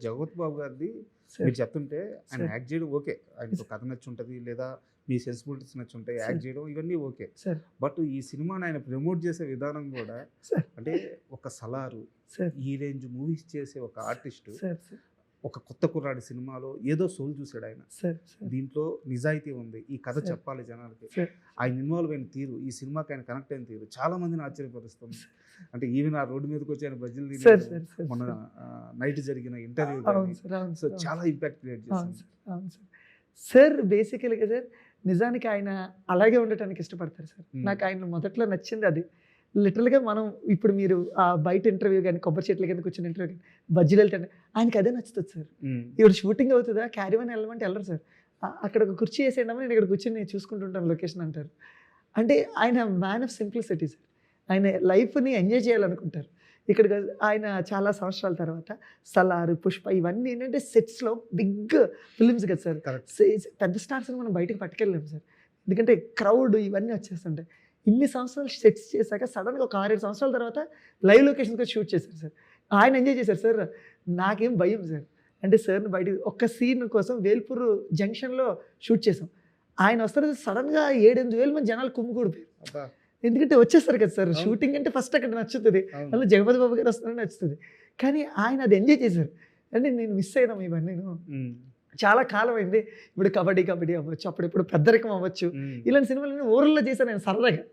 జగపతి బాబు గారిది సార్ మీరు చెప్తుంటే ఆయన సార్ యాక్ట్ చేయడం ఓకే. ఆయనకు కథ నచ్చి ఉంటుంది లేదా మీ సెన్సిబిలిటీస్ నచ్చి ఉంటాయి. సార్ యాక్ట్ చేయడం ఇవన్నీ ఓకే. సార్ బట్ ఈ సినిమాని ఆయన ప్రమోట్ చేసే విధానం కూడా సార్ అంటే ఒక సలారు సార్ ఈ రేంజ్ మూవీస్ చేసే ఒక ఆర్టిస్టు సార్ సార్ ఒక కొత్త కుర్రాడి సినిమాలో ఏదో సోల్ చూసాడు ఆయన. సార్ సార్ దీంట్లో నిజాయితీ ఉంది. ఈ కథ సార్ చెప్పాలి జనాలకి. సార్ ఆయన ఇన్వాల్వ్ అయిన తీరు, ఈ సినిమాకి ఆయన కనెక్ట్ అయిన తీరు చాలా మందిని ఆశ్చర్యపరుస్తుంది. అంటే ఈవెన్ ఆ రోడ్డు మీదకి వచ్చి ఆయన బజ్జీలు సార్ తినేయడం, సార్ సార్ మొన్న నైట్ జరిగిన ఇంటర్వ్యూ అవును కానీ సార్ అవును సో సార్ చాలా ఇంపాక్ట్ క్రియేట్ అవును చేసింది. సార్ అవును సార్ సార్ బేసికల్గా సార్ నిజానికి ఆయన అలాగే ఉండటానికి ఇష్టపడతారు సార్. నాకు ఆయన మొదట్లో నచ్చింది అది. లిటరల్గా మనం ఇప్పుడు మీరు ఆ బయట ఇంటర్వ్యూ కానీ కొబ్బరి చెట్ల కింద కూర్చొని ఇంటర్వ్యూ కానీ బజ్జీలు వెళ్తాను ఆయనకి అదే నచ్చుతుంది సార్. ఇప్పుడు షూటింగ్ అవుతుందా క్యారీవన్ వెళ్ళమంటే వెళ్ళరు సార్. అక్కడ ఒక కుర్చీ వేసేయడమని నేను ఇక్కడ కూర్చొని నేను చూసుకుంటుంటాను లొకేషన్ అంటారు. అంటే ఆయన మ్యాన్ ఆఫ్ సింప్లిసిటీ సార్. ఆయన లైఫ్ని ఎంజాయ్ చేయాలనుకుంటారు. ఇక్కడ ఆయన చాలా సంవత్సరాల తర్వాత సలార్, పుష్ప ఇవన్నీ ఏంటంటే సెట్స్లో బిగ్ ఫిలిమ్స్ కదా సార్. కరెక్ట్. పెద్ద స్టార్స్ని మనం బయటకు పట్టుకెళ్ళలేము సార్. ఎందుకంటే క్రౌడ్ ఇవన్నీ వచ్చేస్తుంటాయి. ఇన్ని సంవత్సరాలు సెట్స్ చేశాక సడన్గా ఒక 6-7 సంవత్సరాల తర్వాత లైవ్ లొకేషన్స్కి షూట్ చేశారు సార్. ఆయన ఎంజాయ్ చేశారు సార్. నాకేం భయం సార్. అంటే సార్ని బయట ఒక్క సీన్ కోసం వేల్పూర్ జంక్షన్లో షూట్ చేసాం. ఆయన వస్తారు సడన్గా 7-8 మంది జనాలు కుమ్ముకూడిపోయారు. ఎందుకంటే వచ్చేస్తారు కదా సార్. షూటింగ్ అంటే ఫస్ట్ అక్కడ నచ్చుతుంది, అందులో జగపతి బాబు గారు వస్తారని నచ్చుతుంది. కానీ ఆయన అది ఎంజాయ్ చేశారు. అంటే నేను మిస్ అయినాం ఇవన్నీ. చాలా కాలం అయింది. ఇప్పుడు కబడ్డీ అవ్వచ్చు, అప్పుడెప్పుడు పెద్దరికం అవ్వచ్చు, ఇలాంటి సినిమాలు ఊర్లో చేశాను నేను సరదాగా.